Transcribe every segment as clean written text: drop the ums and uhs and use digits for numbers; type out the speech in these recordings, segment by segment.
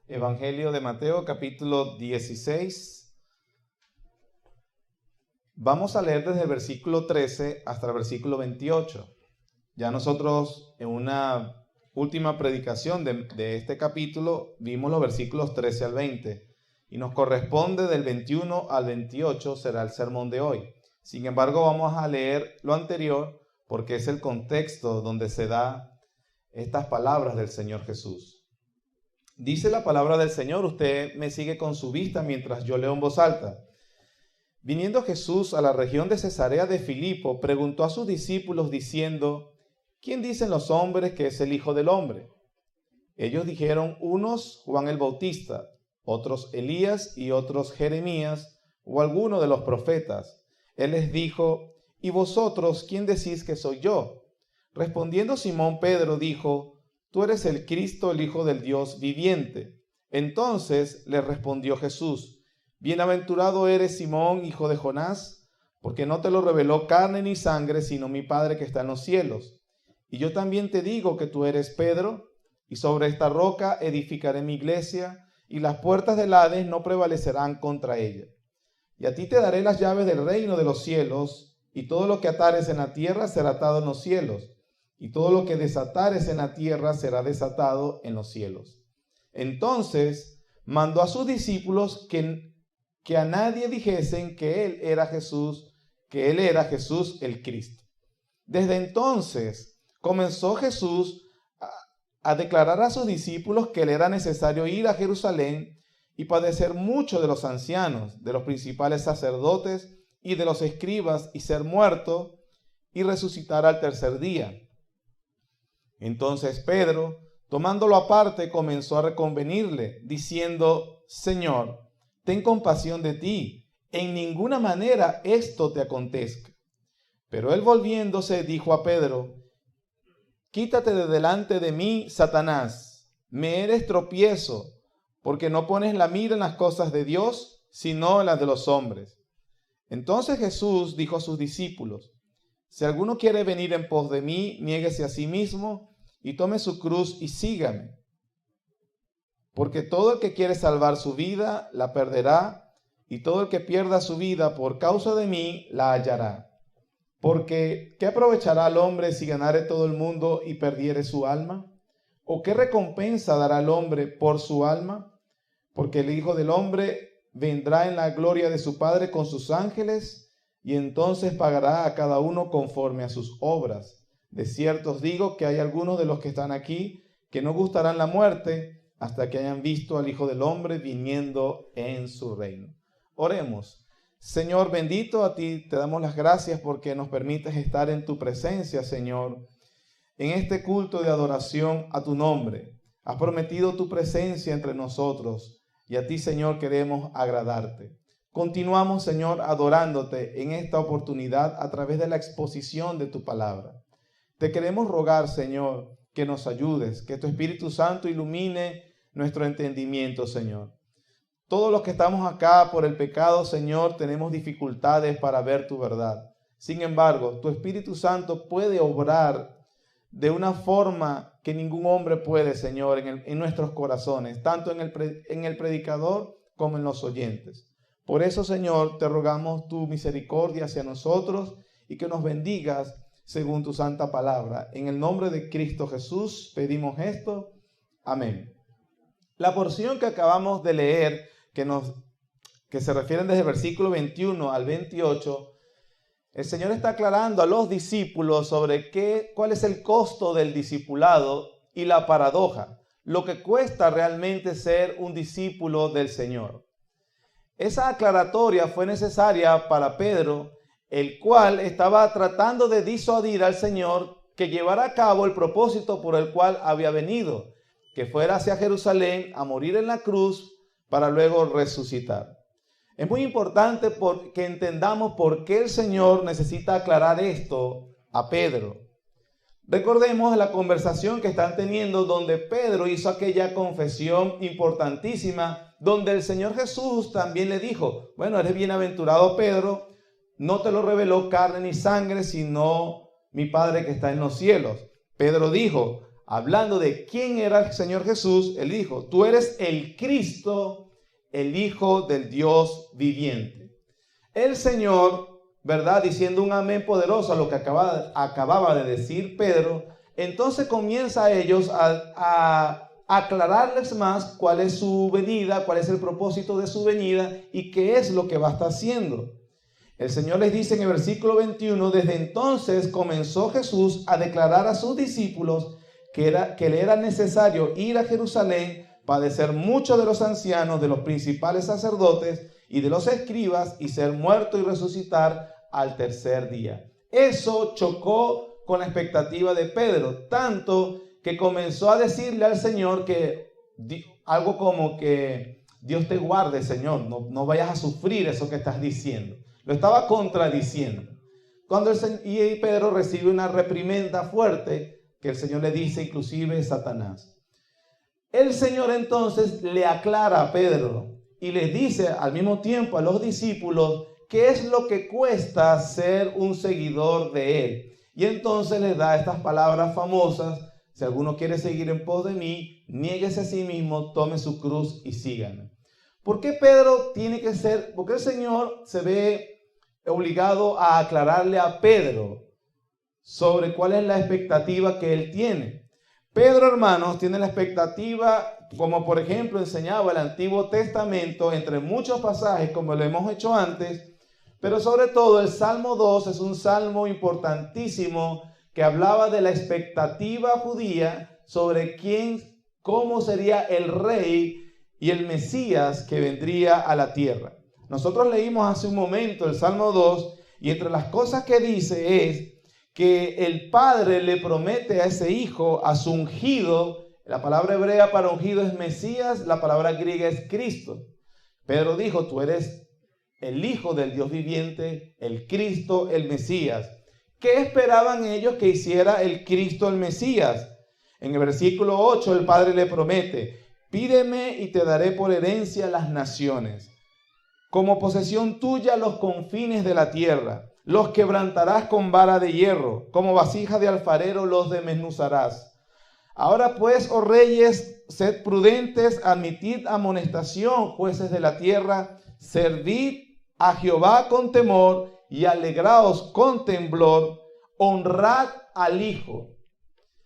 Evangelio de Mateo, capítulo 16. Vamos a leer desde el versículo 13 hasta el versículo 28. Ya nosotros en una última predicación de este capítulo vimos los versículos 13 al 20 y nos corresponde del 21 al 28 será el sermón de hoy. Sin embargo, vamos a leer lo anterior porque es el contexto donde se da estas palabras del Señor Jesús. Dice la palabra del Señor, usted me sigue con su vista mientras yo leo en voz alta. Viniendo Jesús a la región de Cesarea de Filipo, preguntó a sus discípulos diciendo, ¿quién dicen los hombres que es el Hijo del Hombre? Ellos dijeron, unos Juan el Bautista, otros Elías y otros Jeremías o alguno de los profetas. Él les dijo, ¿y vosotros quién decís que soy yo? Respondiendo Simón Pedro dijo, tú eres el Cristo, el Hijo del Dios viviente. Entonces le respondió Jesús, bienaventurado eres Simón, hijo de Jonás, porque no te lo reveló carne ni sangre, sino mi Padre que está en los cielos. Y yo también te digo que tú eres Pedro, y sobre esta roca edificaré mi iglesia, y las puertas del Hades no prevalecerán contra ella. Y a ti te daré las llaves del reino de los cielos, y todo lo que atares en la tierra será atado en los cielos, y todo lo que desatares en la tierra será desatado en los cielos. Entonces mandó a sus discípulos que a nadie dijesen que él era Jesús el Cristo. Desde entonces comenzó Jesús a declarar a sus discípulos que le era necesario ir a Jerusalén y padecer mucho de los ancianos, de los principales sacerdotes y de los escribas, y ser muerto y resucitar al tercer día. Entonces Pedro, tomándolo aparte, comenzó a reconvenirle, diciendo, Señor, ten compasión de ti, en ninguna manera esto te acontezca. Pero él volviéndose dijo a Pedro, quítate de delante de mí, Satanás, me eres tropiezo, porque no pones la mira en las cosas de Dios, sino en las de los hombres. Entonces Jesús dijo a sus discípulos, si alguno quiere venir en pos de mí, niéguese a sí mismo y tome su cruz y sígame. Porque todo el que quiere salvar su vida, la perderá, y todo el que pierda su vida por causa de mí, la hallará. Porque, ¿qué aprovechará al hombre si ganare todo el mundo y perdiere su alma? ¿O qué recompensa dará al hombre por su alma? Porque el Hijo del Hombre vendrá en la gloria de su Padre con sus ángeles, y entonces pagará a cada uno conforme a sus obras. De cierto os digo que hay algunos de los que están aquí que no gustarán la muerte hasta que hayan visto al Hijo del Hombre viniendo en su reino. Oremos. Señor bendito, a ti te damos las gracias porque nos permites estar en tu presencia, Señor, en este culto de adoración a tu nombre. Has prometido tu presencia entre nosotros y a ti, Señor, queremos agradarte. Continuamos, Señor, adorándote en esta oportunidad a través de la exposición de tu palabra. Te queremos rogar, Señor, que nos ayudes, que tu Espíritu Santo ilumine nuestro entendimiento, Señor. Todos los que estamos acá por el pecado, Señor, tenemos dificultades para ver tu verdad. Sin embargo, tu Espíritu Santo puede obrar de una forma que ningún hombre puede, Señor, en nuestros corazones, tanto en el predicador como en los oyentes. Por eso, Señor, te rogamos tu misericordia hacia nosotros y que nos bendigas según tu santa palabra. En el nombre de Cristo Jesús pedimos esto. Amén. La porción que acabamos de leer, que se refieren desde el versículo 21 al 28, el Señor está aclarando a los discípulos sobre cuál es el costo del discipulado y la paradoja, lo que cuesta realmente ser un discípulo del Señor. Esa aclaratoria fue necesaria para Pedro, el cual estaba tratando de disuadir al Señor que llevara a cabo el propósito por el cual había venido, que fuera hacia Jerusalén a morir en la cruz para luego resucitar. Es muy importante que entendamos por qué el Señor necesita aclarar esto a Pedro. Recordemos la conversación que están teniendo donde Pedro hizo aquella confesión importantísima, donde el Señor Jesús también le dijo, bueno, eres bienaventurado Pedro, no te lo reveló carne ni sangre, sino mi Padre que está en los cielos. Pedro dijo, hablando de quién era el Señor Jesús, él dijo, tú eres el Cristo, el Hijo del Dios viviente. El Señor, ¿verdad? Diciendo un amén poderoso a lo que acababa de decir Pedro, entonces comienza a ellos a aclararles más cuál es su venida, cuál es el propósito de su venida y qué es lo que va a estar haciendo. El Señor les dice en el versículo 21, desde entonces comenzó Jesús a declarar a sus discípulos que le era necesario ir a Jerusalén, padecer mucho de los ancianos, de los principales sacerdotes y de los escribas y ser muerto y resucitar al tercer día. Eso chocó con la expectativa de Pedro, tanto que comenzó a decirle al Señor que algo como que Dios te guarde, Señor, no vayas a sufrir eso que estás diciendo. Lo estaba contradiciendo. Y Pedro recibe una reprimenda fuerte que el Señor le dice, inclusive Satanás. El Señor entonces le aclara a Pedro y le dice al mismo tiempo a los discípulos qué es lo que cuesta ser un seguidor de Él. Y entonces les da estas palabras famosas: si alguno quiere seguir en pos de mí, niéguese a sí mismo, tome su cruz y síganme. ¿Por qué Pedro tiene que ser? Porque el Señor se ve obligado a aclararle a Pedro sobre cuál es la expectativa que él tiene. Pedro, hermanos, tiene la expectativa, como por ejemplo enseñaba el Antiguo Testamento, entre muchos pasajes, como lo hemos hecho antes, pero sobre todo el Salmo 2 es un salmo importantísimo que hablaba de la expectativa judía sobre cómo sería el rey y el Mesías que vendría a la tierra. Nosotros leímos hace un momento el Salmo 2 y entre las cosas que dice es que el Padre le promete a ese hijo, a su ungido. La palabra hebrea para ungido es Mesías, la palabra griega es Cristo. Pedro dijo, tú eres el Hijo del Dios viviente, el Cristo, el Mesías. ¿Qué esperaban ellos que hiciera el Cristo, el Mesías? En el versículo 8 el Padre le promete, pídeme y te daré por herencia las naciones, como posesión tuya los confines de la tierra. Los quebrantarás con vara de hierro, como vasija de alfarero los desmenuzarás. Ahora pues, oh reyes, sed prudentes, admitid amonestación, jueces de la tierra, servid a Jehová con temor y alegraos con temblor, honrad al Hijo.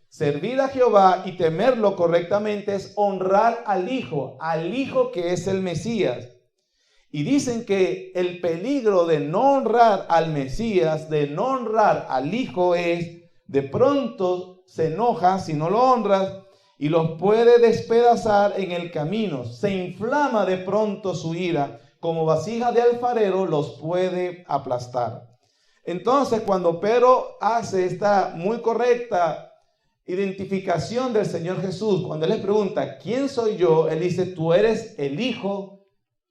Servir a Jehová y temerlo correctamente es honrar al Hijo que es el Mesías. Y dicen que el peligro de no honrar al Mesías, de no honrar al Hijo es, de pronto se enoja si no lo honras y los puede despedazar en el camino. Se inflama de pronto su ira, como vasija de alfarero los puede aplastar. Entonces, cuando Pedro hace esta muy correcta identificación del Señor Jesús, cuando él les pregunta, ¿quién soy yo? Él dice, tú eres el Hijo,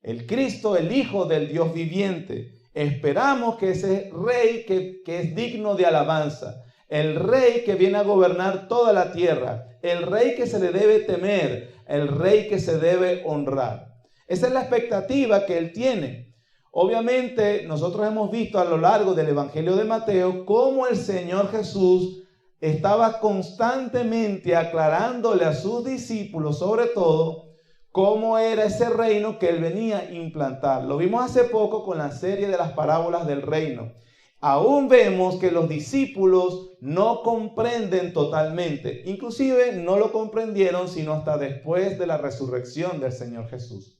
el Cristo, el Hijo del Dios viviente. Esperamos que ese rey que es digno de alabanza, el rey que viene a gobernar toda la tierra, el rey que se le debe temer, el rey que se debe honrar. Esa es la expectativa que él tiene. Obviamente, nosotros hemos visto a lo largo del Evangelio de Mateo cómo el Señor Jesús estaba constantemente aclarándole a sus discípulos, sobre todo, cómo era ese reino que él venía a implantar. Lo vimos hace poco con la serie de las parábolas del reino. Aún vemos que los discípulos no comprenden totalmente. Inclusive no lo comprendieron sino hasta después de la resurrección del Señor Jesús.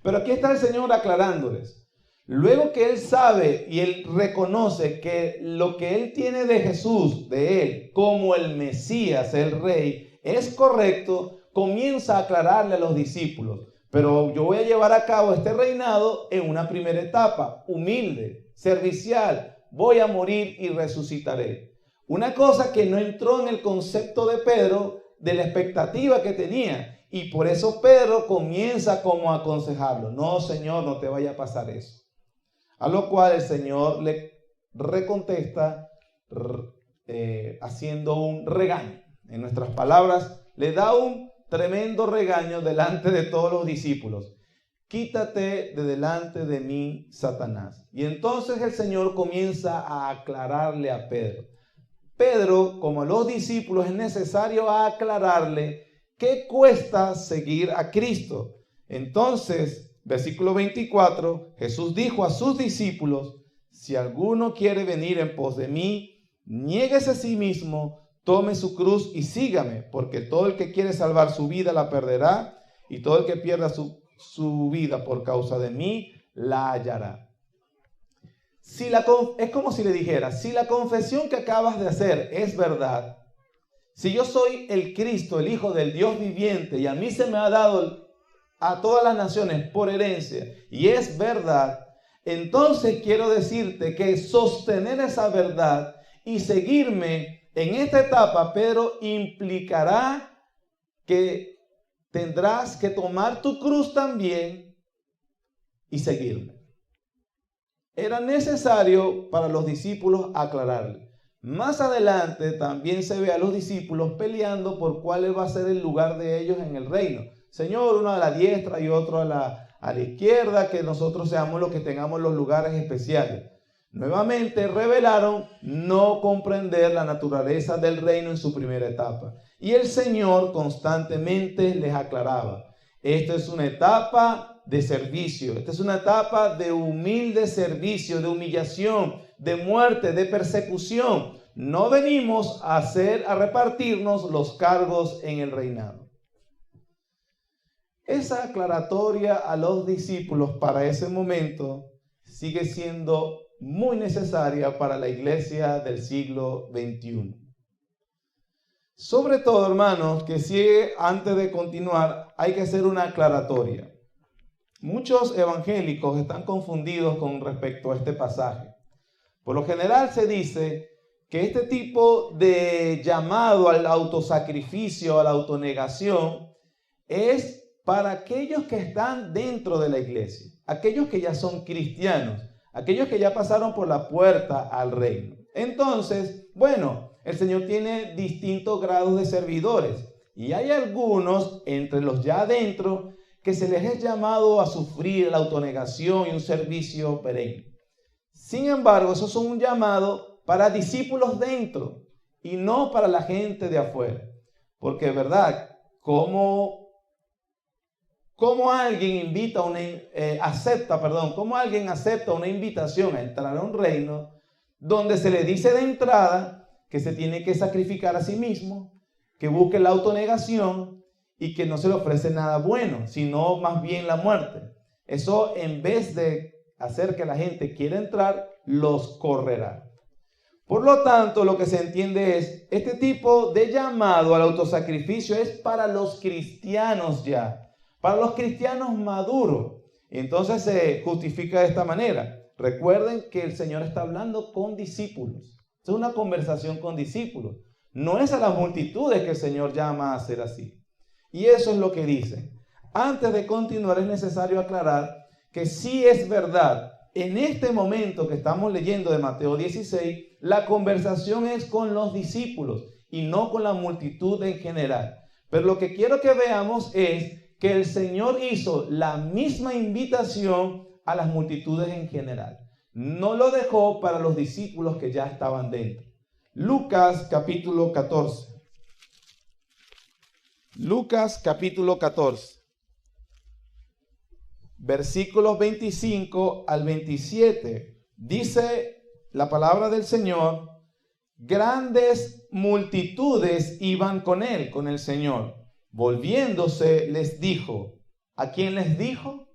Pero aquí está el Señor aclarándoles. Luego que él sabe y él reconoce que lo que él tiene de Jesús, de él, como el Mesías, el Rey, es correcto, comienza a aclararle a los discípulos. Pero yo voy a llevar a cabo este reinado en una primera etapa, humilde, servicial. Voy a morir y resucitaré. Una cosa que no entró en el concepto de Pedro, de la expectativa que tenía. Y por eso Pedro comienza como a aconsejarlo. No, Señor, no te vaya a pasar eso. A lo cual el Señor le recontesta haciendo un regaño. En nuestras palabras, le da un tremendo regaño delante de todos los discípulos. Quítate de delante de mí, Satanás. Y entonces el Señor comienza a aclararle a Pedro. Pedro, como a los discípulos, es necesario aclararle qué cuesta seguir a Cristo. Entonces, versículo 24, Jesús dijo a sus discípulos: si alguno quiere venir en pos de mí, niéguese a sí mismo, tome su cruz y sígame, porque todo el que quiere salvar su vida la perderá, y todo el que pierda su vida por causa de mí la hallará. Es como si le dijera: si la confesión que acabas de hacer es verdad, si yo soy el Cristo, el Hijo del Dios viviente, y a mí se me ha dado a todas las naciones por herencia, y es verdad, entonces quiero decirte que sostener esa verdad y seguirme en esta etapa, Pedro, implicará que tendrás que tomar tu cruz también y seguirme. Era necesario para los discípulos aclararle. Más adelante también se ve a los discípulos peleando por cuál va a ser el lugar de ellos en el reino. Señor, uno a la diestra y otro a la izquierda, que nosotros seamos los que tengamos los lugares especiales. Nuevamente revelaron no comprender la naturaleza del reino en su primera etapa. Y el Señor constantemente les aclaraba: esta es una etapa de servicio, esta es una etapa de humilde servicio, de humillación, de muerte, de persecución. No venimos a repartirnos los cargos en el reinado. Esa aclaratoria a los discípulos para ese momento sigue siendo muy necesaria para la iglesia del siglo XXI. Sobre todo, hermanos, que si antes de continuar hay que hacer una aclaratoria. Muchos evangélicos están confundidos con respecto a este pasaje. Por lo general se dice que este tipo de llamado al autosacrificio, a la autonegación, es para aquellos que están dentro de la iglesia, aquellos que ya son cristianos, aquellos que ya pasaron por la puerta al reino. Entonces, bueno, el Señor tiene distintos grados de servidores y hay algunos entre los ya adentro que se les es llamado a sufrir la autonegación y un servicio perenne. Sin embargo, esos son un llamado para discípulos dentro y no para la gente de afuera. Porque, ¿verdad? ¿Cómo alguien acepta una invitación a entrar a un reino donde se le dice de entrada que se tiene que sacrificar a sí mismo, que busque la autonegación y que no se le ofrece nada bueno, sino más bien la muerte? Eso, en vez de hacer que la gente quiera entrar, los correrá. Por lo tanto, lo que se entiende es, este tipo de llamado al autosacrificio es para los cristianos ya, para los cristianos maduros. Entonces se justifica de esta manera. Recuerden que el Señor está hablando con discípulos. Es una conversación con discípulos. No es a las multitudes que el Señor llama a hacer así. Y eso es lo que dice. Antes de continuar es necesario aclarar que sí es verdad. En este momento que estamos leyendo de Mateo 16, la conversación es con los discípulos y no con la multitud en general. Pero lo que quiero que veamos es que el Señor hizo la misma invitación a las multitudes en general. No lo dejó para los discípulos que ya estaban dentro. Lucas capítulo 14. Lucas capítulo 14. Versículos 25 al 27. Dice la palabra del Señor: grandes multitudes iban con él, con el Señor. Volviéndose les dijo. ¿A quién les dijo?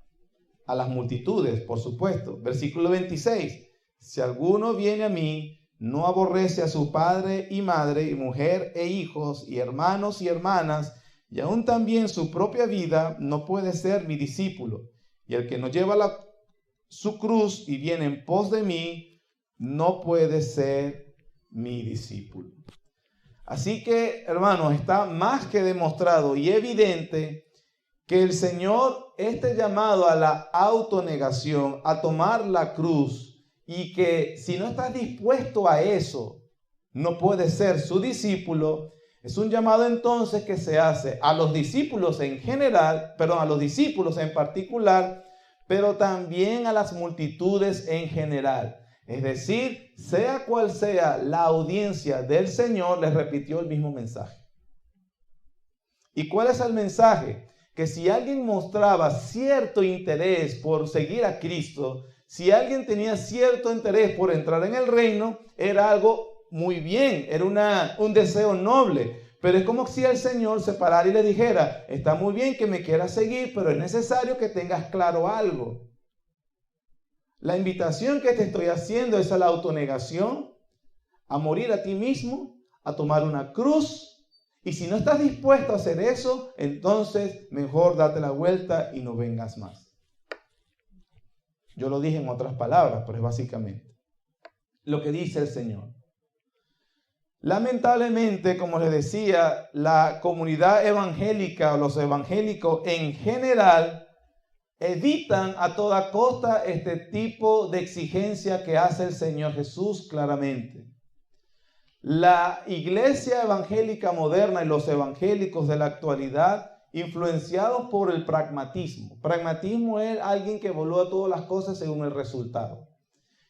A las multitudes, por supuesto. Versículo 26. Si alguno viene a mí, no aborrece a su padre y madre, y mujer e hijos, y hermanos y hermanas, y aún también su propia vida, no puede ser mi discípulo. Y el que no lleva su cruz y viene en pos de mí, no puede ser mi discípulo. Así que, hermanos, está más que demostrado y evidente que el Señor, este llamado a la autonegación, a tomar la cruz, y que si no estás dispuesto a eso, no puedes ser su discípulo, es un llamado entonces que se hace a los discípulos en general, a los discípulos en particular, pero también a las multitudes en general. Es decir, sea cual sea la audiencia del Señor, les repitió el mismo mensaje. ¿Y cuál es el mensaje? Que si alguien mostraba cierto interés por seguir a Cristo, si alguien tenía cierto interés por entrar en el reino, era algo muy bien, era un deseo noble. Pero es como si el Señor se parara y le dijera, está muy bien que me quieras seguir, pero es necesario que tengas claro algo. La invitación que te estoy haciendo es a la autonegación, a morir a ti mismo, a tomar una cruz. Y si no estás dispuesto a hacer eso, entonces mejor date la vuelta y no vengas más. Yo lo dije en otras palabras, pero es básicamente lo que dice el Señor. Lamentablemente, como les decía, la comunidad evangélica o los evangélicos en general evitan a toda costa este tipo de exigencia que hace el Señor Jesús claramente. La iglesia evangélica moderna y los evangélicos de la actualidad, influenciados por el pragmatismo. Pragmatismo es alguien que evalúa todas las cosas según el resultado.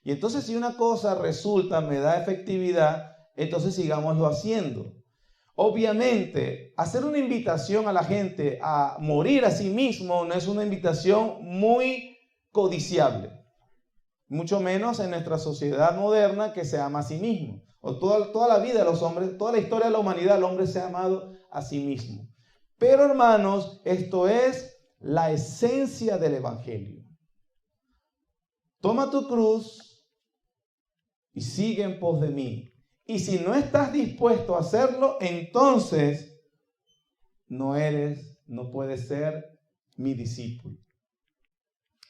Y entonces si una cosa resulta, me da efectividad, entonces sigámoslo haciendo. Obviamente, hacer una invitación a la gente a morir a sí mismo no es una invitación muy codiciable. Mucho menos en nuestra sociedad moderna que se ama a sí mismo. O toda la vida de los hombres, toda la historia de la humanidad, el hombre se ha amado a sí mismo. Pero hermanos, esto es la esencia del evangelio. Toma tu cruz y sigue en pos de mí. Y si no estás dispuesto a hacerlo, entonces no puedes ser mi discípulo.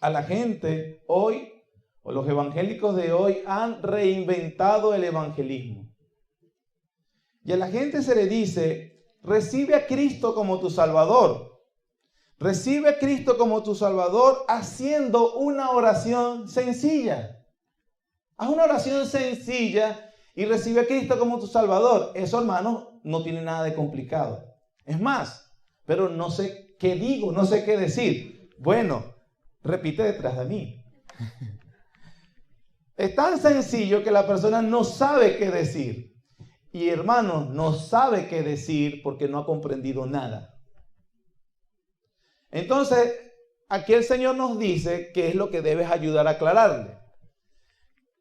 A la gente hoy, o los evangélicos de hoy, han reinventado el evangelismo. Y a la gente se le dice, recibe a Cristo como tu Salvador. Recibe a Cristo como tu Salvador haciendo una oración sencilla. Haz una oración sencilla y recibe a Cristo como tu Salvador. Eso, hermanos, no tiene nada de complicado. Es más, pero no sé qué digo, no sé qué decir. Bueno, repite detrás de mí. Es tan sencillo que la persona no sabe qué decir. Y hermanos, no sabe qué decir porque no ha comprendido nada. Entonces, aquí el Señor nos dice qué es lo que debes ayudar a aclararle.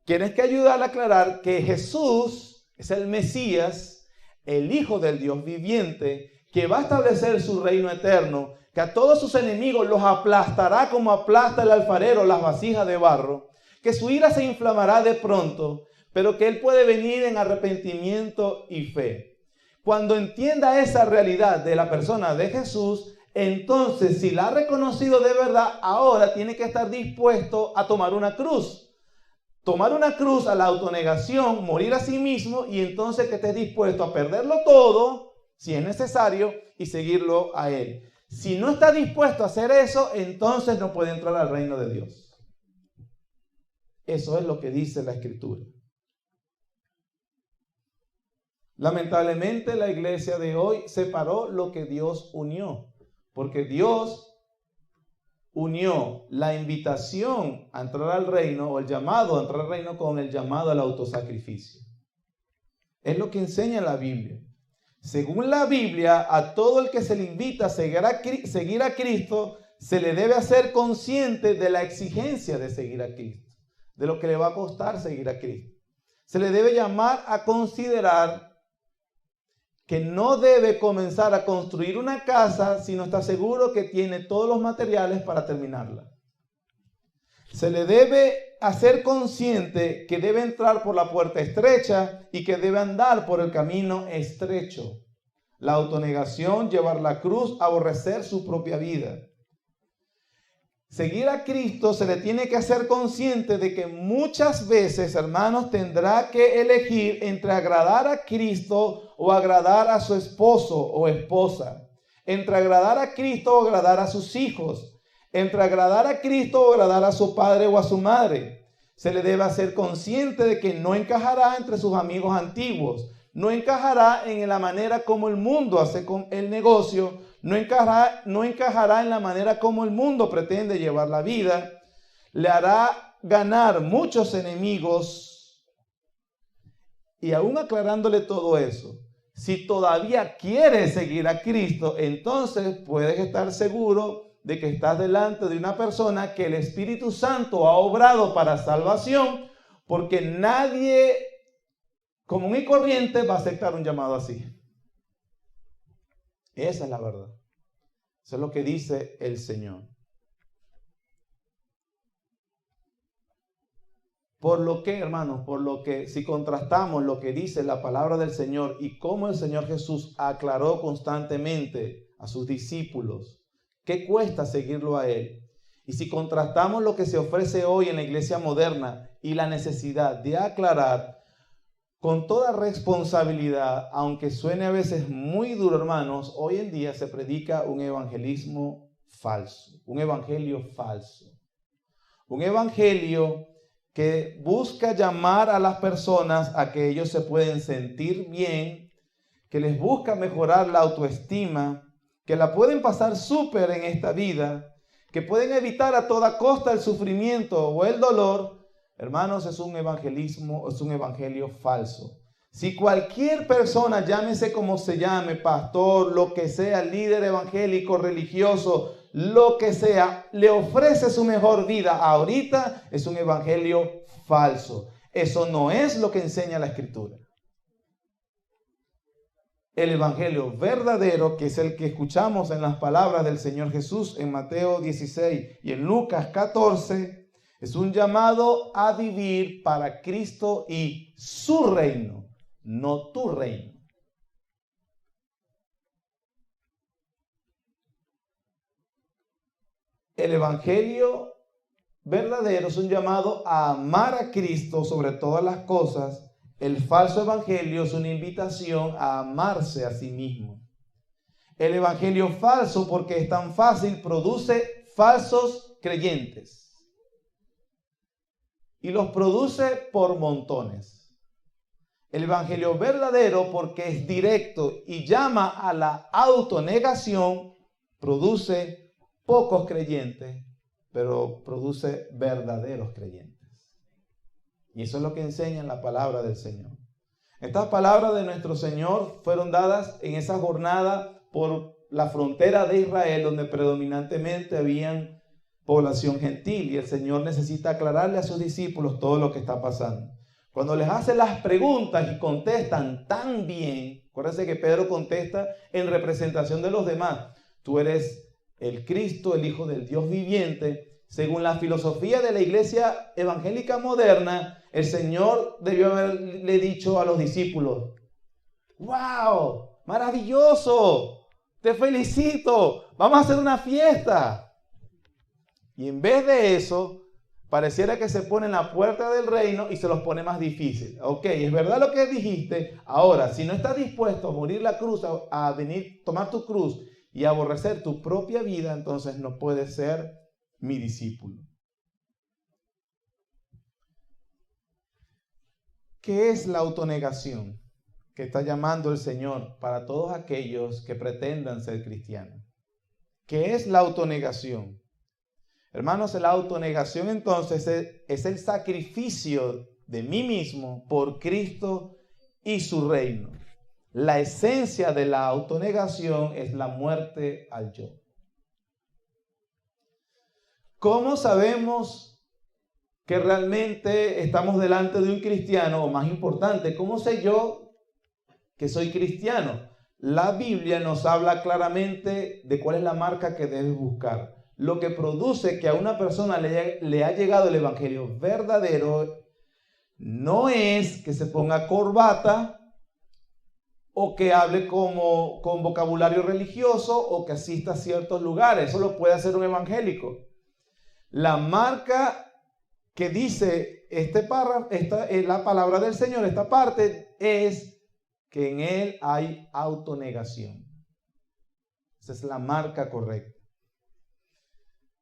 Tienes que ayudar a aclarar que Jesús es el Mesías, el Hijo del Dios viviente, que va a establecer su reino eterno, que a todos sus enemigos los aplastará como aplasta el alfarero las vasijas de barro, que su ira se inflamará de pronto, pero que Él puede venir en arrepentimiento y fe. Cuando entienda esa realidad de la persona de Jesús, entonces si la ha reconocido de verdad, ahora tiene que estar dispuesto a tomar una cruz. Tomar una cruz a la autonegación, morir a sí mismo y entonces que estés dispuesto a perderlo todo, si es necesario, y seguirlo a Él. Si no está dispuesto a hacer eso, entonces no puede entrar al reino de Dios. Eso es lo que dice la Escritura. Lamentablemente la iglesia de hoy separó lo que Dios unió, porque Dios unió la invitación a entrar al reino o el llamado a entrar al reino con el llamado al autosacrificio. Es lo que enseña la Biblia. Según la Biblia, a todo el que se le invita a seguir a Cristo, se le debe hacer consciente de la exigencia de seguir a Cristo, de lo que le va a costar seguir a Cristo. Se le debe llamar a considerar que no debe comenzar a construir una casa si no está seguro que tiene todos los materiales para terminarla. Se le debe hacer consciente que debe entrar por la puerta estrecha y que debe andar por el camino estrecho. La autonegación, llevar la cruz, aborrecer su propia vida. Seguir a Cristo se le tiene que hacer consciente de que muchas veces, hermanos, tendrá que elegir entre agradar a Cristo o agradar a su esposo o esposa. Entre agradar a Cristo o agradar a sus hijos. Entre agradar a Cristo o agradar a su padre o a su madre. Se le debe hacer consciente de que no encajará entre sus amigos antiguos. No encajará en la manera como el mundo hace el negocio. No encajará en la manera como el mundo pretende llevar la vida. Le hará ganar muchos enemigos. Y aún aclarándole todo eso, si todavía quieres seguir a Cristo, entonces puedes estar seguro de que estás delante de una persona que el Espíritu Santo ha obrado para salvación, porque nadie común y corriente va a aceptar un llamado así. Esa es la verdad. Eso es lo que dice el Señor. Por lo que, hermanos, por lo que si contrastamos lo que dice la palabra del Señor y cómo el Señor Jesús aclaró constantemente a sus discípulos qué cuesta seguirlo a Él, y si contrastamos lo que se ofrece hoy en la iglesia moderna y la necesidad de aclarar con toda responsabilidad, aunque suene a veces muy duro, hermanos, hoy en día se predica un evangelismo falso, un evangelio falso, un evangelio que busca llamar a las personas a que ellos se pueden sentir bien, que les busca mejorar la autoestima, que la pueden pasar súper en esta vida, que pueden evitar a toda costa el sufrimiento o el dolor. Hermanos, es un evangelio falso. Si cualquier persona, llámese como se llame, pastor, lo que sea, líder evangélico, religioso, lo que sea, le ofrece su mejor vida ahorita, es un evangelio falso. Eso no es lo que enseña la Escritura. El evangelio verdadero, que es el que escuchamos en las palabras del Señor Jesús en Mateo 16 y en Lucas 14, es un llamado a vivir para Cristo y su reino, no tu reino. El evangelio verdadero es un llamado a amar a Cristo sobre todas las cosas. El falso evangelio es una invitación a amarse a sí mismo. El evangelio falso, porque es tan fácil, produce falsos creyentes. Y los produce por montones. El evangelio verdadero, porque es directo y llama a la autonegación, produce pocos creyentes, pero produce verdaderos creyentes. Y eso es lo que enseña la palabra del Señor. Estas palabras de nuestro Señor fueron dadas en esa jornada por la frontera de Israel, donde predominantemente habían población gentil, y el Señor necesita aclararle a sus discípulos todo lo que está pasando. Cuando les hace las preguntas y contestan tan bien, acuérdense que Pedro contesta en representación de los demás: tú eres el Cristo, el Hijo del Dios viviente. Según la filosofía de la iglesia evangélica moderna, el Señor debió haberle dicho a los discípulos: ¡wow! ¡Maravilloso! ¡Te felicito! ¡Vamos a hacer una fiesta! Y en vez de eso, pareciera que se pone en la puerta del reino y se los pone más difícil. Ok, es verdad lo que dijiste. Ahora, si no estás dispuesto a morir la cruz, a venir, tomar tu cruz y aborrecer tu propia vida, entonces no puedes ser mi discípulo. ¿Qué es la autonegación que está llamando el Señor para todos aquellos que pretendan ser cristianos? ¿Qué es la autonegación? Hermanos, la autonegación entonces es el sacrificio de mí mismo por Cristo y su reino. La esencia de la autonegación es la muerte al yo. ¿Cómo sabemos que realmente estamos delante de un cristiano? O más importante, ¿cómo sé yo que soy cristiano? La Biblia nos habla claramente de cuál es la marca que debes buscar. Lo que produce que a una persona le ha llegado el evangelio verdadero no es que se ponga corbata o que hable con vocabulario religioso o que asista a ciertos lugares. Eso lo puede hacer un evangélico. La marca que dice la palabra del Señor, esta parte, es que en él hay autonegación. Esa es la marca correcta.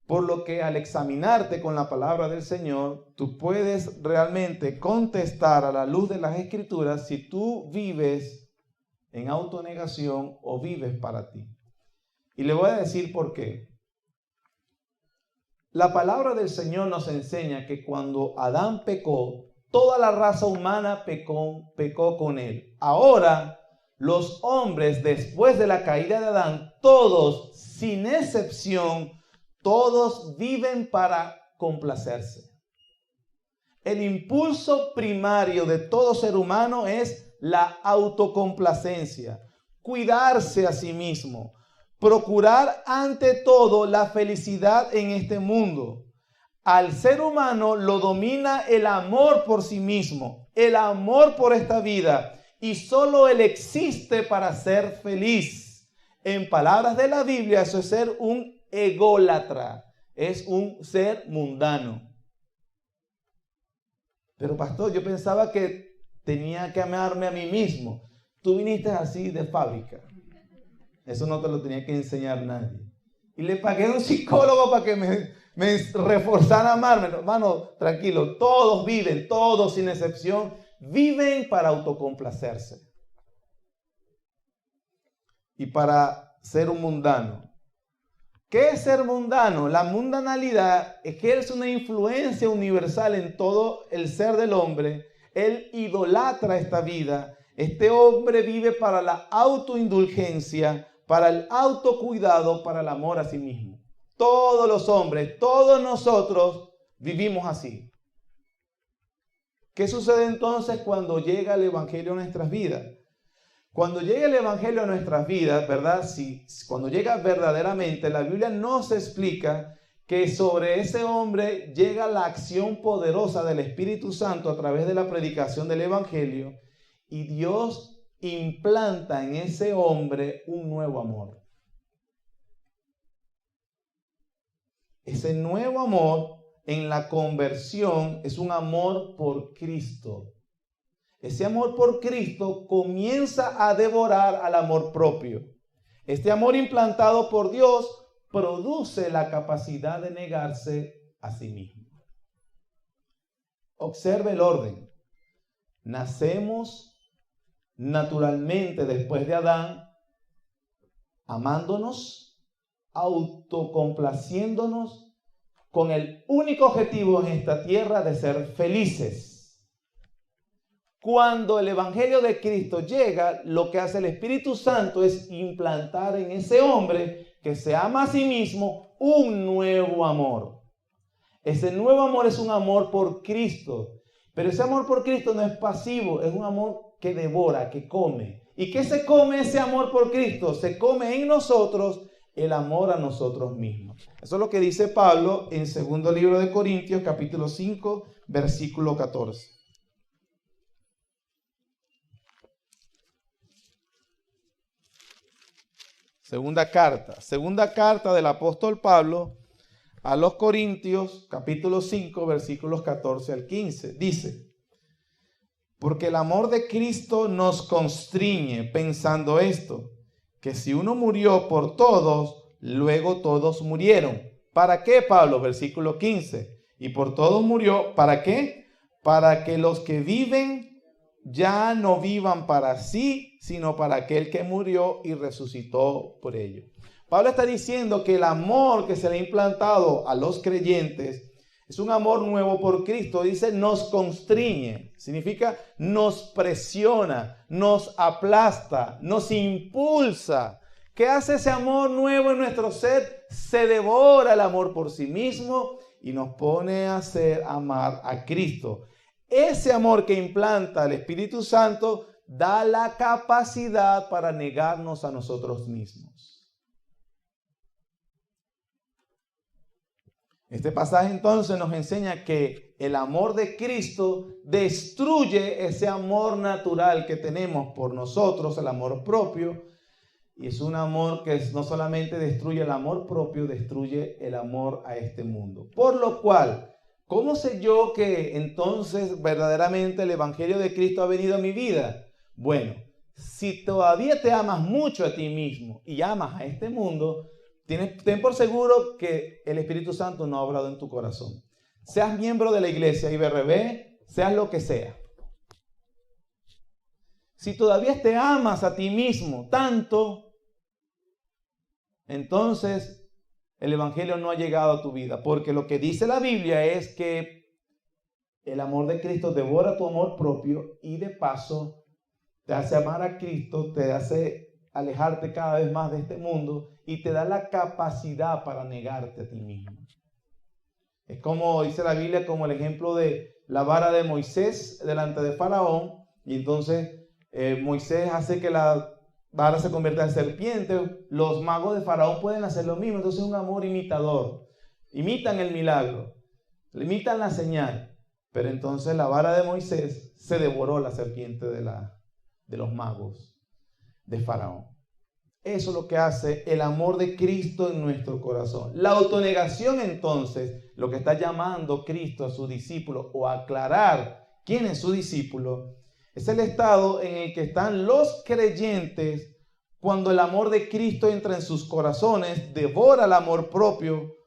Por lo que al examinarte con la palabra del Señor, tú puedes realmente contestar a la luz de las Escrituras si tú vives en autonegación o vives para ti. Y le voy a decir por qué. La palabra del Señor nos enseña que cuando Adán pecó, toda la raza humana pecó con él. Ahora, los hombres, después de la caída de Adán, todos, sin excepción, todos viven para complacerse. El impulso primario de todo ser humano es la autocomplacencia, cuidarse a sí mismo, procurar ante todo la felicidad en este mundo. Al ser humano lo domina el amor por sí mismo, el amor por esta vida, y solo él existe para ser feliz. En palabras de la Biblia, eso es ser un ególatra, es un ser mundano. Pero pastor, yo pensaba que tenía que amarme a mí mismo. Tú viniste así de fábrica. Eso no te lo tenía que enseñar nadie. Y le pagué a un psicólogo para que me reforzara a amarme. Hermano, tranquilo, todos viven, todos sin excepción, viven para autocomplacerse. Y para ser un mundano. ¿Qué es ser mundano? La mundanalidad ejerce una influencia universal en todo el ser del hombre. Él idolatra esta vida. Este hombre vive para la autoindulgencia, para el autocuidado, para el amor a sí mismo. Todos los hombres, todos nosotros vivimos así. ¿Qué sucede entonces cuando llega el Evangelio a nuestras vidas? Cuando llega el Evangelio a nuestras vidas, ¿verdad? Cuando llega verdaderamente, la Biblia nos explica que sobre ese hombre llega la acción poderosa del Espíritu Santo a través de la predicación del Evangelio, y Dios implanta en ese hombre un nuevo amor. Ese nuevo amor en la conversión es un amor por Cristo. Ese amor por Cristo comienza a devorar al amor propio. Este amor implantado por Dios produce la capacidad de negarse a sí mismo. Observe el orden. Nacemos naturalmente después de Adán, amándonos, autocomplaciéndonos, con el único objetivo en esta tierra de ser felices. Cuando el Evangelio de Cristo llega, lo que hace el Espíritu Santo es implantar en ese hombre que se ama a sí mismo un nuevo amor. Ese nuevo amor es un amor por Cristo. Pero ese amor por Cristo no es pasivo, es un amor que devora, que come. ¿Y qué se come ese amor por Cristo? Se come en nosotros el amor a nosotros mismos. Eso es lo que dice Pablo en 2 libro de Corintios, capítulo 5, versículo 14. Segunda carta del apóstol Pablo a los Corintios, capítulo 5, versículos 14 al 15. Dice: porque el amor de Cristo nos constriñe, pensando esto, que si uno murió por todos, luego todos murieron. ¿Para qué, Pablo? Versículo 15. Y por todos murió, ¿para qué? Para que los que viven ya no vivan para sí, sino para aquel que murió y resucitó por ellos. Pablo está diciendo que el amor que se le ha implantado a los creyentes es un amor nuevo por Cristo. Dice, nos constriñe. Significa nos presiona, nos aplasta, nos impulsa. ¿Qué hace ese amor nuevo en nuestro ser? Se devora el amor por sí mismo y nos pone a hacer amar a Cristo. Ese amor que implanta el Espíritu Santo da la capacidad para negarnos a nosotros mismos. Este pasaje entonces nos enseña que el amor de Cristo destruye ese amor natural que tenemos por nosotros, el amor propio. Y es un amor que no solamente destruye el amor propio, destruye el amor a este mundo. Por lo cual, ¿cómo sé yo que entonces verdaderamente el Evangelio de Cristo ha venido a mi vida? Bueno, si todavía te amas mucho a ti mismo y amas a este mundo, ten por seguro que el Espíritu Santo no ha obrado en tu corazón. Seas miembro de la iglesia IBRB, seas lo que sea. Si todavía te amas a ti mismo tanto, entonces el Evangelio no ha llegado a tu vida. Porque lo que dice la Biblia es que el amor de Cristo devora tu amor propio y de paso te hace amar a Cristo, te hace alejarte cada vez más de este mundo y te da la capacidad para negarte a ti mismo. Es como dice la Biblia, como el ejemplo de la vara de Moisés delante de Faraón. Y entonces Moisés hace que la vara se convierta en serpiente. Los magos de Faraón pueden hacer lo mismo. Entonces es un amor imitador. Imitan el milagro, imitan la señal. Pero entonces la vara de Moisés se devoró la serpiente de los magos de Faraón. Eso es lo que hace el amor de Cristo en nuestro corazón. La autonegación, entonces, lo que está llamando Cristo a sus discípulos o a aclarar quién es su discípulo, es el estado en el que están los creyentes cuando el amor de Cristo entra en sus corazones, devora el amor propio,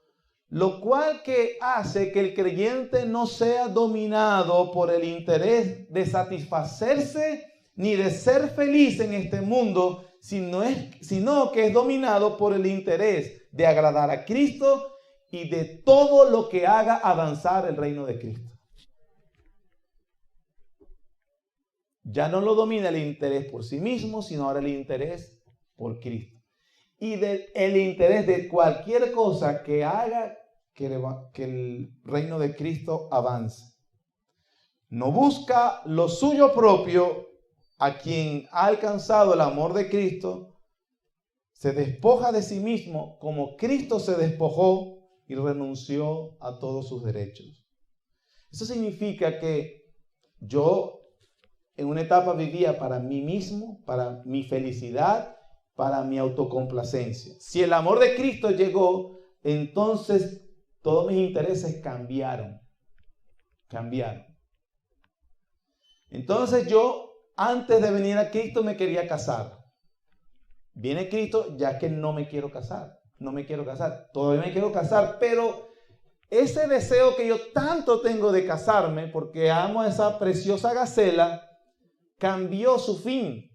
lo cual que hace que el creyente no sea dominado por el interés de satisfacerse ni de ser feliz en este mundo, sino que es dominado por el interés de agradar a Cristo y de todo lo que haga avanzar el reino de Cristo. Ya no lo domina el interés por sí mismo, sino ahora el interés por Cristo. Y el interés de cualquier cosa que haga que el reino de Cristo avance. No busca lo suyo propio. A quien ha alcanzado el amor de Cristo, se despoja de sí mismo como Cristo se despojó y renunció a todos sus derechos. Eso significa que yo en una etapa vivía para mí mismo, para mi felicidad, para mi autocomplacencia. Si el amor de Cristo llegó, entonces todos mis intereses cambiaron. Entonces yo, antes de venir a Cristo, me quería casar. Viene Cristo, ya que no me quiero casar. Todavía me quiero casar, pero ese deseo que yo tanto tengo de casarme, porque amo a esa preciosa gacela, cambió su fin.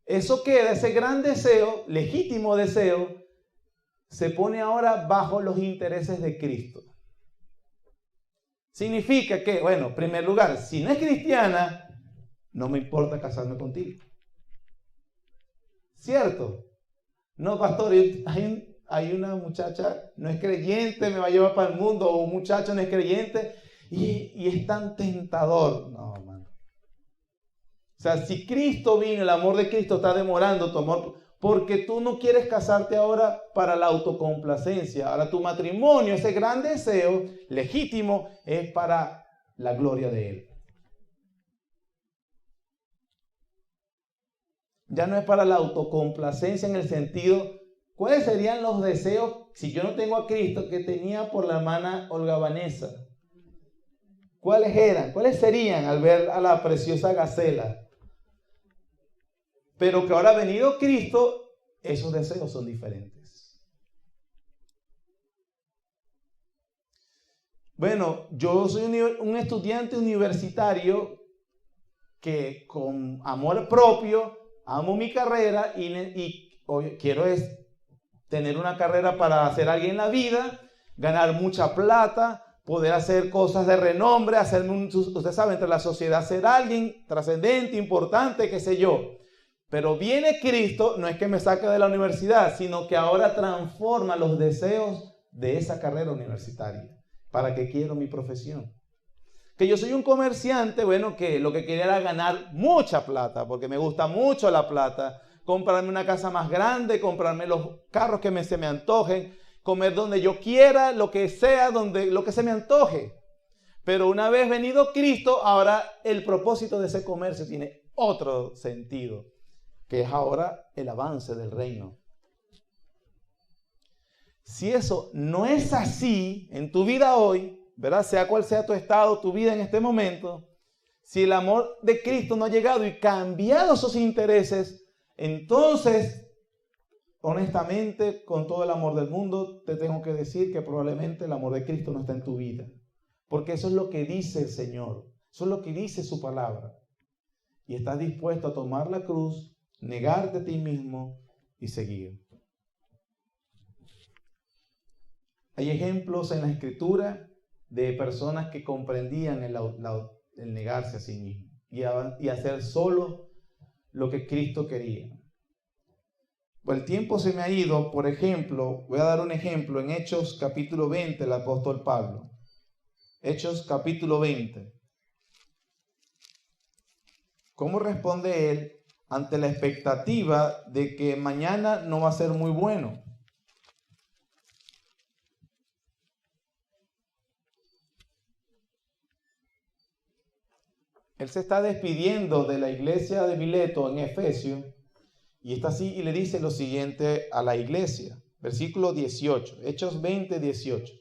Eso queda, ese gran deseo, legítimo deseo, se pone ahora bajo los intereses de Cristo. Significa que, bueno, en primer lugar, si no es cristiana, no me importa casarme contigo. ¿Cierto? No, pastor, hay una muchacha, no es creyente, me va a llevar para el mundo, o un muchacho no es creyente, y es tan tentador. No, hermano. O sea, si Cristo vino, el amor de Cristo está demorando tu amor, porque tú no quieres casarte ahora para la autocomplacencia. Ahora tu matrimonio, ese gran deseo legítimo, es para la gloria de Él. Ya no es para la autocomplacencia en el sentido, ¿cuáles serían los deseos, si yo no tengo a Cristo, que tenía por la hermana Olga Vanessa? ¿Cuáles eran? ¿Cuáles serían al ver a la preciosa gacela? Pero que ahora ha venido Cristo, esos deseos son diferentes. Bueno, yo soy un estudiante universitario que con amor propio amo mi carrera y quiero tener una carrera para ser alguien en la vida, ganar mucha plata, poder hacer cosas de renombre, usted sabe, entre la sociedad ser alguien trascendente, importante, qué sé yo. Pero viene Cristo, no es que me saque de la universidad, sino que ahora transforma los deseos de esa carrera universitaria. ¿Para qué quiero mi profesión? Que yo soy un comerciante, bueno, que lo que quería era ganar mucha plata, porque me gusta mucho la plata, comprarme una casa más grande, comprarme los carros que se me antojen, comer donde yo quiera, lo que sea, lo que se me antoje. Pero una vez venido Cristo, ahora el propósito de ese comercio tiene otro sentido, que es ahora el avance del reino. Si eso no es así en tu vida hoy, ¿verdad? Sea cual sea tu estado, tu vida en este momento, si el amor de Cristo no ha llegado y cambiado sus intereses, entonces, honestamente, con todo el amor del mundo, te tengo que decir que probablemente el amor de Cristo no está en tu vida. Porque eso es lo que dice el Señor, eso es lo que dice su palabra. Y estás dispuesto a tomar la cruz, negarte a ti mismo y seguir. Hay ejemplos en la Escritura de personas que comprendían el negarse a sí mismo y hacer solo lo que Cristo quería. Pues el tiempo se me ha ido. Por ejemplo, voy a dar un ejemplo en Hechos capítulo 20, el apóstol Pablo. Hechos capítulo 20. ¿Cómo responde él ante la expectativa de que mañana no va a ser muy bueno? Él se está despidiendo de la iglesia de Mileto en Efesios y está así y le dice lo siguiente a la iglesia. Versículo 18, Hechos 20, 18.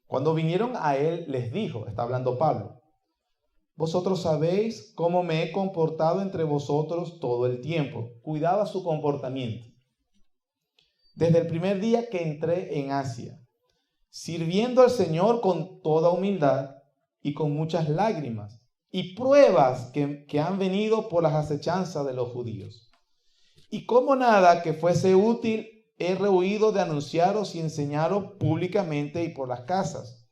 Cuando vinieron a él, les dijo, está hablando Pablo, vosotros sabéis cómo me he comportado entre vosotros todo el tiempo. Cuidaba su comportamiento. Desde el primer día que entré en Asia, sirviendo al Señor con toda humildad y con muchas lágrimas y pruebas que han venido por las acechanzas de los judíos. Y como nada que fuese útil, he rehuido de anunciaros y enseñaros públicamente y por las casas,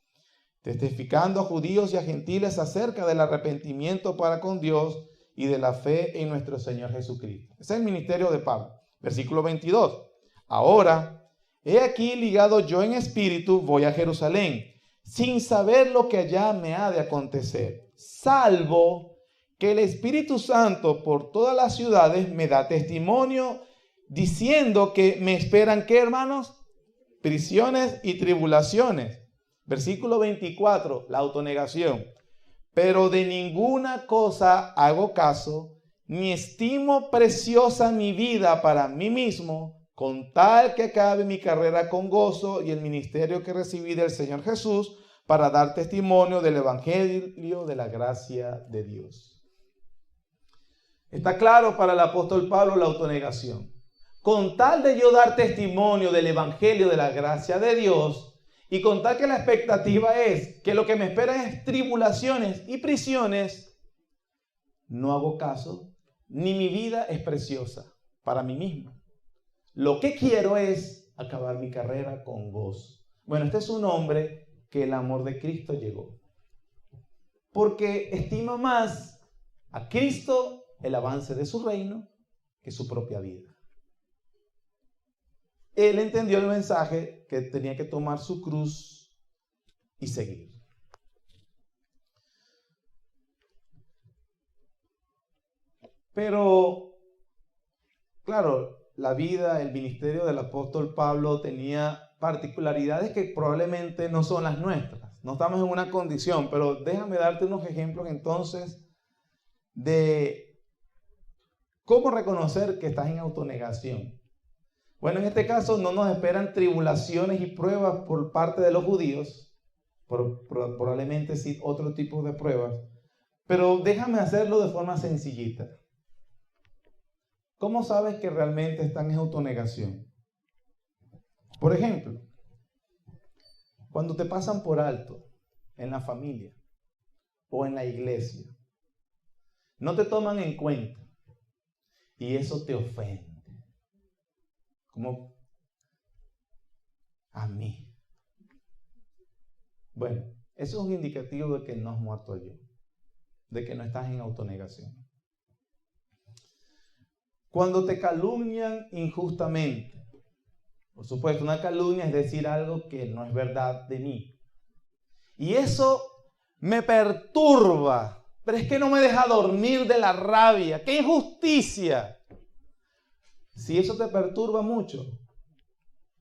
testificando a judíos y a gentiles acerca del arrepentimiento para con Dios y de la fe en nuestro Señor Jesucristo. Ese es el ministerio de Pablo. Versículo 22. Ahora, he aquí ligado yo en espíritu, voy a Jerusalén, sin saber lo que allá me ha de acontecer, salvo que el Espíritu Santo por todas las ciudades me da testimonio, diciendo que me esperan, ¿qué, hermanos? Prisiones y tribulaciones. Versículo 24, la autonegación. Pero de ninguna cosa hago caso, ni estimo preciosa mi vida para mí mismo, con tal que acabe mi carrera con gozo y el ministerio que recibí del Señor Jesús para dar testimonio del evangelio de la gracia de Dios. Está claro para el apóstol Pablo la autonegación. Con tal de yo dar testimonio del evangelio de la gracia de Dios y con tal que la expectativa es que lo que me espera es tribulaciones y prisiones, no hago caso, ni mi vida es preciosa para mí mismo. Lo que quiero es acabar mi carrera con gozo. Bueno, este es un hombre que el amor de Cristo llegó. Porque estima más a Cristo el avance de su reino que su propia vida. Él entendió el mensaje que tenía que tomar su cruz y seguir. Pero, claro, la vida, el ministerio del apóstol Pablo tenía particularidades que probablemente no son las nuestras. No estamos en una condición, pero déjame darte unos ejemplos entonces de cómo reconocer que estás en autonegación. Bueno, en este caso no nos esperan tribulaciones y pruebas por parte de los judíos, probablemente sí otro tipo de pruebas, pero déjame hacerlo de forma sencillita. ¿Cómo sabes que realmente están en autonegación? Por ejemplo, cuando te pasan por alto en la familia o en la iglesia, no te toman en cuenta y eso te ofende. Como a mí. Bueno, eso es un indicativo de que no has muerto yo, de que no estás en autonegación. Cuando te calumnian injustamente, por supuesto, una calumnia es decir algo que no es verdad de mí. Y eso me perturba, pero es que no me deja dormir de la rabia. ¡Qué injusticia! Si eso te perturba mucho,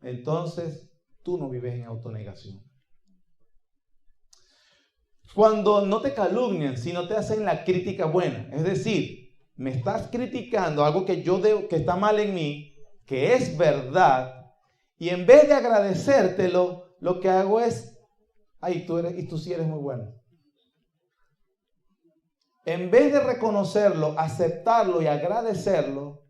entonces tú no vives en autonegación. Cuando no te calumnian, sino te hacen la crítica buena, es decir, me estás criticando algo que que está mal en mí, que es verdad, y en vez de agradecértelo, lo que hago es, ay, tú sí eres muy bueno. En vez de reconocerlo, aceptarlo y agradecerlo,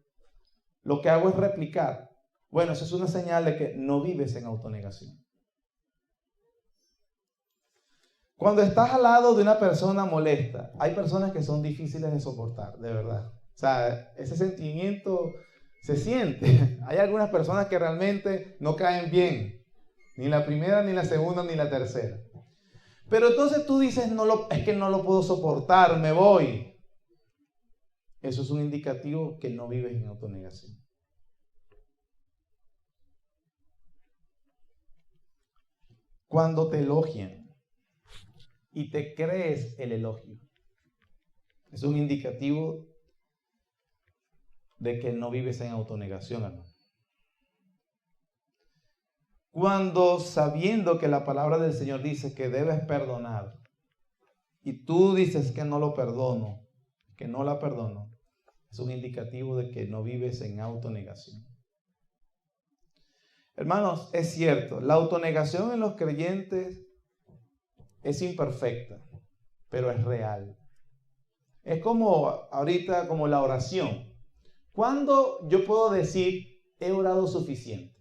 lo que hago es replicar. Bueno, eso es una señal de que no vives en autonegación. Cuando estás al lado de una persona molesta, hay personas que son difíciles de soportar, de verdad. O sea, ese sentimiento se siente. Hay algunas personas que realmente no caen bien. Ni la primera, ni la segunda, ni la tercera. Pero entonces tú dices, es que no lo puedo soportar, me voy. Eso es un indicativo que no vives en autonegación. Cuando te elogian y te crees el elogio, es un indicativo de que no vives en autonegación, hermano. Cuando sabiendo que la palabra del Señor dice que debes perdonar y tú dices que no lo perdono, que no la perdono, es un indicativo de que no vives en autonegación. Hermanos, es cierto, la autonegación en los creyentes es imperfecta, pero es real. Es como ahorita, como la oración. ¿Cuándo yo puedo decir he orado suficiente?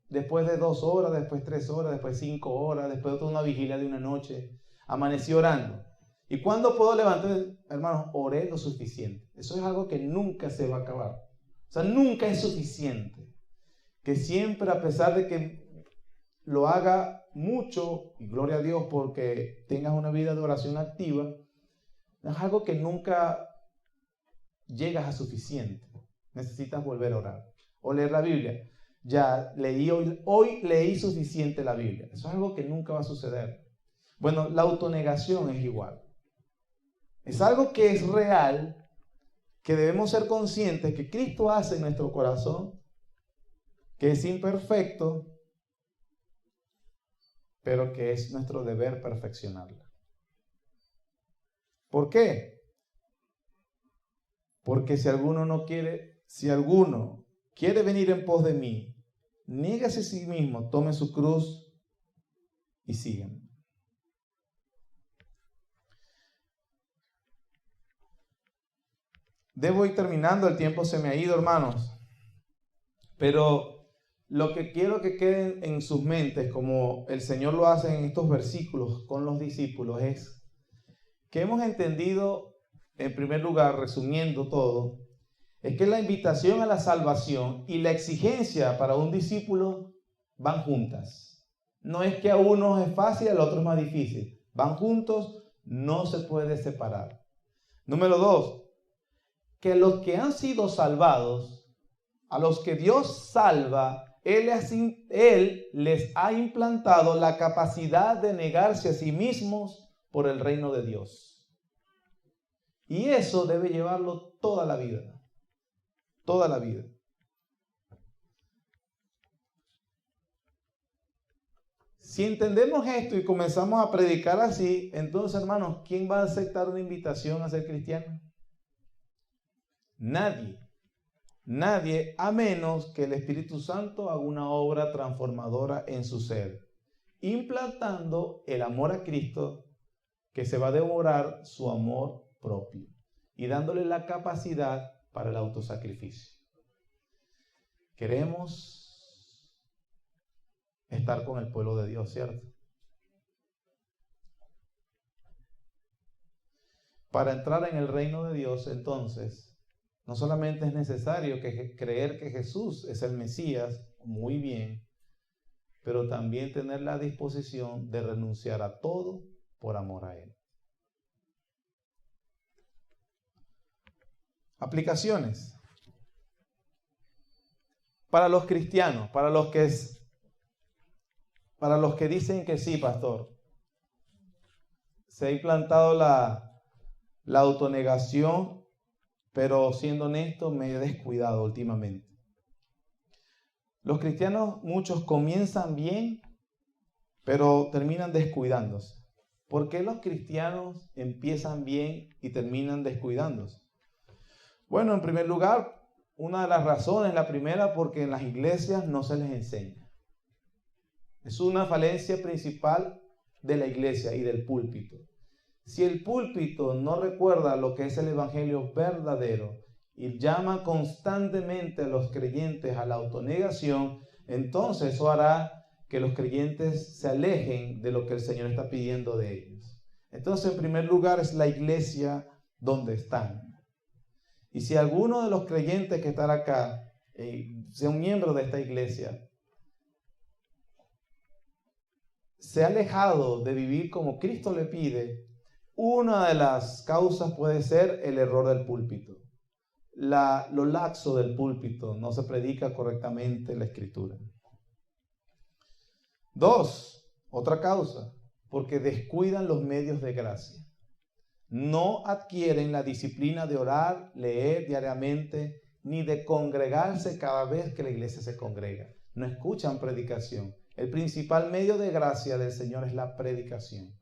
Después de 2 horas, después 3 horas, después 5 horas, después de toda una vigilia de una noche, amanecí orando. ¿Y cuándo puedo levantar? Hermanos, oré lo suficiente. Eso es algo que nunca se va a acabar. O sea, nunca es suficiente. Que siempre, a pesar de que lo haga mucho, y gloria a Dios porque tengas una vida de oración activa, es algo que nunca llegas a suficiente. Necesitas volver a orar. O leer la Biblia. Ya leí hoy leí suficiente la Biblia. Eso es algo que nunca va a suceder. Bueno, la autonegación es igual. Es algo que es real, que debemos ser conscientes que Cristo hace en nuestro corazón, que es imperfecto, pero que es nuestro deber perfeccionarla. ¿Por qué? Porque si alguno quiere venir en pos de mí, niégase a sí mismo, tome su cruz y síganme. Debo ir terminando, el tiempo se me ha ido, hermanos. Pero lo que quiero que queden en sus mentes, como el Señor lo hace en estos versículos con los discípulos, es que hemos entendido, en primer lugar, resumiendo todo, es que la invitación a la salvación y la exigencia para un discípulo van juntas. No es que a uno es fácil, al otro es más difícil. Van juntos, no se puede separar. Número 2, que los que han sido salvados, a los que Dios salva, Él les ha implantado la capacidad de negarse a sí mismos por el reino de Dios. Y eso debe llevarlo toda la vida. Toda la vida. Si entendemos esto y comenzamos a predicar así, entonces, hermanos, ¿quién va a aceptar una invitación a ser cristiano? Nadie. Nadie, a menos que el Espíritu Santo haga una obra transformadora en su ser, implantando el amor a Cristo, que se va a devorar su amor propio y dándole la capacidad para el autosacrificio. Queremos estar con el pueblo de Dios, ¿cierto? Para entrar en el reino de Dios, entonces, no solamente es necesario creer que Jesús es el Mesías, muy bien, pero también tener la disposición de renunciar a todo por amor a Él. Aplicaciones. Para los cristianos, para los que dicen que sí, pastor, se ha implantado la autonegación, pero siendo honesto, me he descuidado últimamente. Los cristianos, muchos comienzan bien, pero terminan descuidándose. ¿Por qué los cristianos empiezan bien y terminan descuidándose? Bueno, en primer lugar, una de las razones, la primera, porque en las iglesias no se les enseña. Es una falencia principal de la iglesia y del púlpito. Si el púlpito no recuerda lo que es el evangelio verdadero y llama constantemente a los creyentes a la autonegación, entonces eso hará que los creyentes se alejen de lo que el Señor está pidiendo de ellos. Entonces, en primer lugar, es la iglesia donde están. Y si alguno de los creyentes que están acá sea un miembro de esta iglesia, se ha alejado de vivir como Cristo le pide, una de las causas puede ser el error del púlpito. Lo laxo del púlpito, no se predica correctamente la Escritura. 2, otra causa, porque descuidan los medios de gracia. No adquieren la disciplina de orar, leer diariamente, ni de congregarse cada vez que la iglesia se congrega. No escuchan predicación. El principal medio de gracia del Señor es la predicación.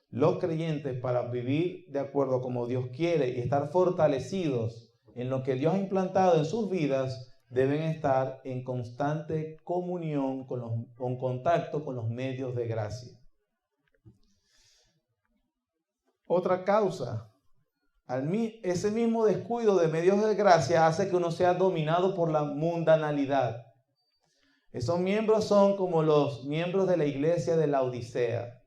Los creyentes, para vivir de acuerdo como Dios quiere y estar fortalecidos en lo que Dios ha implantado en sus vidas, deben estar en constante comunión, con contacto con los medios de gracia. Otra causa, ese mismo descuido de medios de gracia hace que uno sea dominado por la mundanalidad. Esos miembros son como los miembros de la iglesia de Laodicea.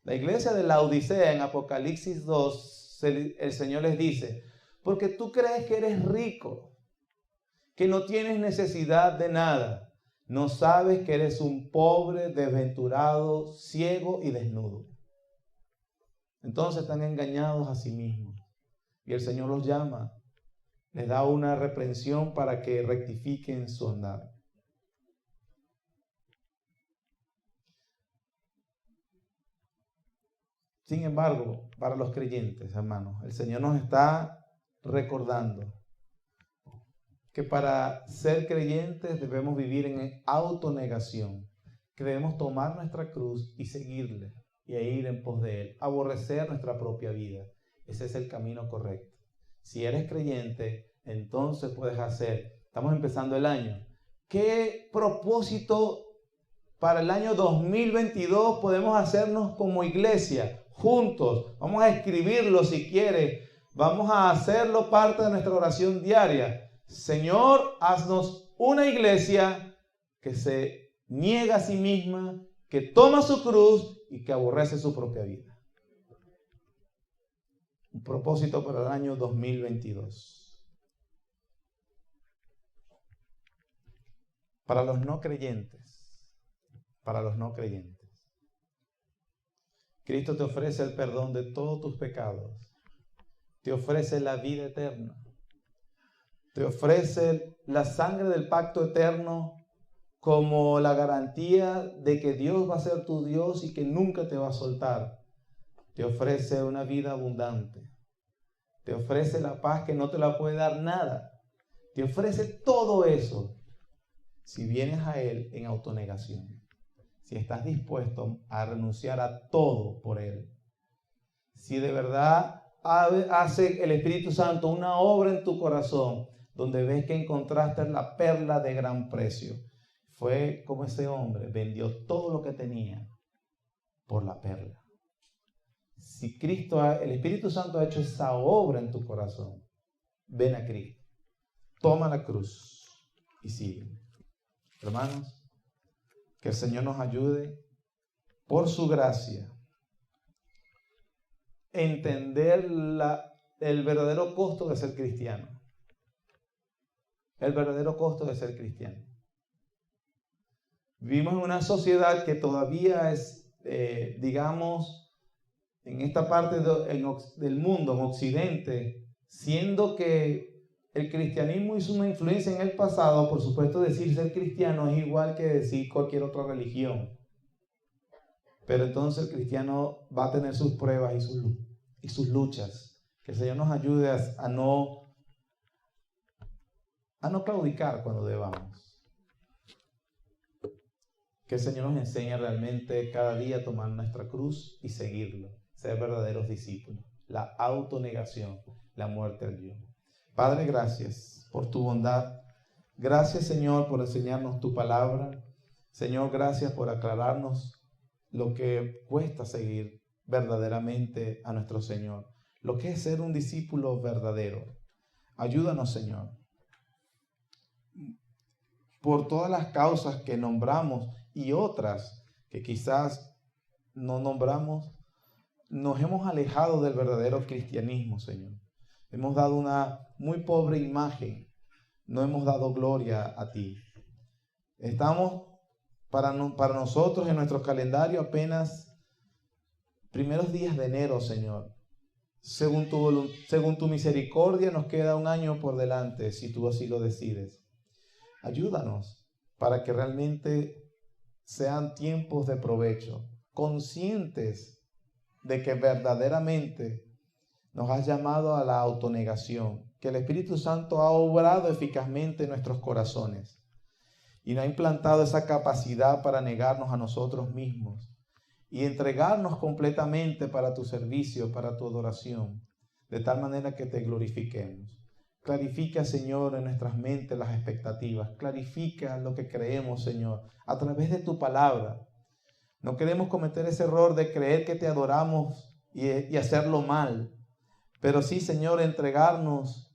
La iglesia de Laodicea en Apocalipsis 2, el Señor les dice, porque tú crees que eres rico, que no tienes necesidad de nada, no sabes que eres un pobre, desventurado, ciego y desnudo. Entonces están engañados a sí mismos. Y el Señor los llama, les da una reprensión para que rectifiquen su andar. Sin embargo, para los creyentes, hermanos, el Señor nos está recordando que para ser creyentes debemos vivir en autonegación, que debemos tomar nuestra cruz y seguirle y ir en pos de Él, aborrecer nuestra propia vida. Ese es el camino correcto. Si eres creyente, entonces puedes hacer, estamos empezando el año, ¿qué propósito para el año 2022 podemos hacernos como iglesia? Juntos, vamos a escribirlo si quiere, vamos a hacerlo parte de nuestra oración diaria. Señor, haznos una iglesia que se niega a sí misma, que toma su cruz y que aborrece su propia vida. Un propósito para el año 2022. Para los no creyentes, Cristo te ofrece el perdón de todos tus pecados, te ofrece la vida eterna, te ofrece la sangre del pacto eterno como la garantía de que Dios va a ser tu Dios y que nunca te va a soltar. Te ofrece una vida abundante, te ofrece la paz que no te la puede dar nada, te ofrece todo eso si vienes a Él en autonegación. Si estás dispuesto a renunciar a todo por Él. Si de verdad hace el Espíritu Santo una obra en tu corazón, donde ves que encontraste la perla de gran precio. Fue como ese hombre vendió todo lo que tenía por la perla. Si el Espíritu Santo ha hecho esa obra en tu corazón, ven a Cristo. Toma la cruz y sigue. Hermanos, que el Señor nos ayude por su gracia a entender el verdadero costo de ser cristiano. El verdadero costo de ser cristiano. Vivimos en una sociedad que todavía es, digamos, en esta parte del mundo, en Occidente, siendo que el cristianismo hizo una influencia en el pasado. Por supuesto, decir ser cristiano es igual que decir cualquier otra religión. Pero entonces el cristiano va a tener sus pruebas y sus luchas. Que el Señor nos ayude a no claudicar cuando debamos. Que el Señor nos enseñe realmente cada día a tomar nuestra cruz y seguirlo. Ser verdaderos discípulos. La autonegación, la muerte al yo. Padre, gracias por tu bondad. Gracias, Señor, por enseñarnos tu palabra. Señor, gracias por aclararnos lo que cuesta seguir verdaderamente a nuestro Señor. Lo que es ser un discípulo verdadero. Ayúdanos, Señor. Por todas las causas que nombramos y otras que quizás no nombramos, nos hemos alejado del verdadero cristianismo, Señor. Hemos dado una muy pobre imagen. No hemos dado gloria a ti. Estamos Para nosotros en nuestro calendario apenas primeros días de enero, Señor. Según tu misericordia nos queda un año por delante, si tú así lo decides. Ayúdanos para que realmente sean tiempos de provecho, conscientes de que verdaderamente nos has llamado a la autonegación, que el Espíritu Santo ha obrado eficazmente en nuestros corazones y nos ha implantado esa capacidad para negarnos a nosotros mismos y entregarnos completamente para tu servicio, para tu adoración, de tal manera que te glorifiquemos. Clarifica, Señor, en nuestras mentes las expectativas. Clarifica lo que creemos, Señor, a través de tu palabra. No queremos cometer ese error de creer que te adoramos y hacerlo mal, pero sí, Señor, entregarnos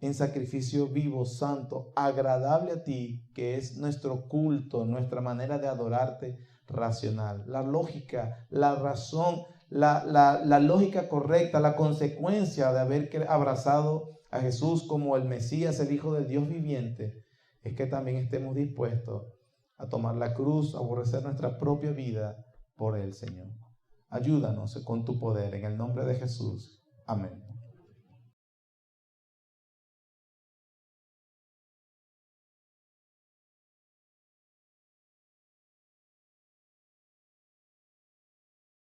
en sacrificio vivo, santo, agradable a ti, que es nuestro culto, nuestra manera de adorarte racional. La lógica, la razón, la lógica correcta, la consecuencia de haber abrazado a Jesús como el Mesías, el Hijo del Dios viviente, es que también estemos dispuestos a tomar la cruz, a aborrecer nuestra propia vida por Él, Señor. Ayúdanos con tu poder, en el nombre de Jesús. Amén.